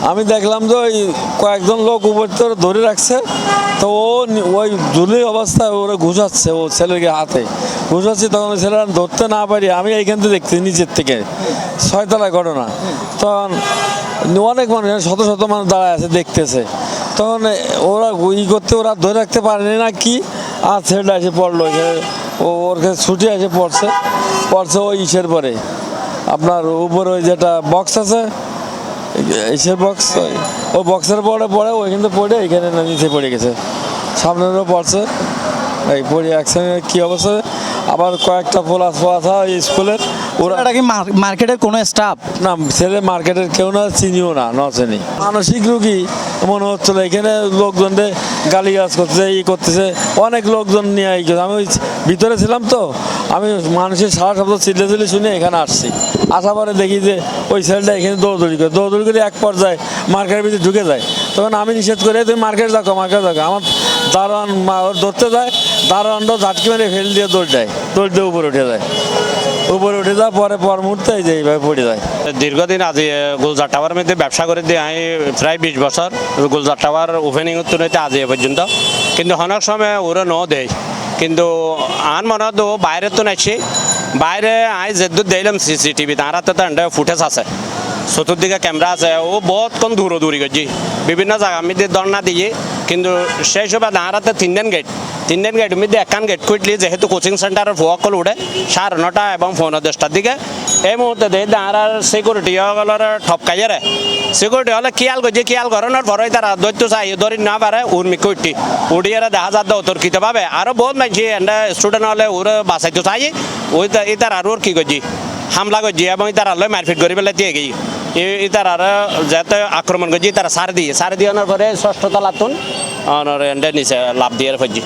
আমি দেখলাম যে ওই কয়েকজন লোক উপর থেকে ধরে রাখছে, তো ও ওই ঝুলি অবস্থায় ওরা ঘুষাচ্ছে ও ছেলেকে হাতে ঘুষাচ্ছে। তখন ওই ছেলেরা ধরতে না পারি আমি এইখান থেকে দেখছি নিচের থেকে, ছয়তলায় ঘটনা। তখন অনেক মানুষ, শত শত মানুষ দাঁড়ায় আছে দেখতেছে। তখন ওরা করতে ওরা ধরে রাখতে পারেনি না কি, আর ছেলেটা এসে পড়লো, ওর কাছে ছুটি এসে পড়ছে ওই ইসের পরে আপনার উপরে ওই যেটা বক্স আছে, ইসের বক্স, ওই বক্সের পরে ওইখান থেকে পড়ে এখানে নিচে পড়ে গেছে, সামনেরও পড়ছে। এই পড়ে অ্যাক্সিডেন্টের কী অবস্থা। আবার কয়েকটা পোলাস ওই স্কুলের, ওরা কি মার্কেটের কোনো স্টাফ? না, ছেলে মার্কেটের কেউ না, চিনিও না, চিনি। মানসিক রুগী মনে হচ্ছিল। এখানে লোকজনদের গালিগালাজ করতেছে, করতেছে, অনেক লোকজন নিয়ে আমি ওই ভিতরে ছিলাম, তো আমি মানুষের সারা শব্দ চিল্লে শুনে এখানে আসছি। আসার পরে দেখি যে ওই ছেলেটা এখানে দৌড়দৌড়ি করে এক পর্যায়ে মার্কেটের ভিতরে ঢুকে যায়। তখন আমি নিষেধ করে তুমি মার্কেট যাও। আমার দারোয়ান ধরতে যায়, দারোয়ানটাও ঝাটকি মেরে ফেল দিয়ে দৌড় দিয়ে উপরে উঠে যায় পর মুহূর্তে এই যে এইভাবে পড়ে যায়। দীর্ঘদিন আজ গুলজার টাওয়ার মধ্যে ব্যবসা করে দিয়ে আমি প্রায় 20 বছর গুলজার টাওয়ার ওপেনিং হতে আজ এ পর্যন্ত, কিন্তু অনেক সময় ওরা দেয়, কিন্তু আন মনে তো বাইরে তো নাইছি, বাইরে আই যেদূর দিলাম সিসিটিভি তারা তো ফুটেজ আছে, চতুর্দিকে ক্যামেরা আছে, ও বহুত কম দূরি করছি বিভিন্ন জায়গা আমি দর না দিয়ে, কিন্তু সেই সময় দাঁড়াতে তিনদিন গেট মধ্যে একখান গেট খুঁটলি, যেহেতু কোচিং সেন্টারের ভুয়াকল উঠে 9:30 এবং 10:15 দিকে। এই মুহূর্তে দেখি দাঁড়ার সিকিউরিটি হলের ঠপকাইয়ারে সিকিউরিটি হলে খেয়াল করানোর পরে তারা দৈত্য চাই ধরি না পারে উর্মিকে উঠিয়ে দেখা যাত অতর্কিত ভাবে। আরও বহুত মানছি স্টুডেন্ট হলে ওর বাঁচাইতে চাই, ওই তার আর ওর কী করছি হামলা করছি এবং তারা হলে মারপিট করে পেলে দিয়ে গেছি। তারা যাতে আক্রমণ করছি তারা সার দিয়ে আনার পরে 6ষ্ঠ তলাতুন নিচে লাভ দিয়ে ফেলছি।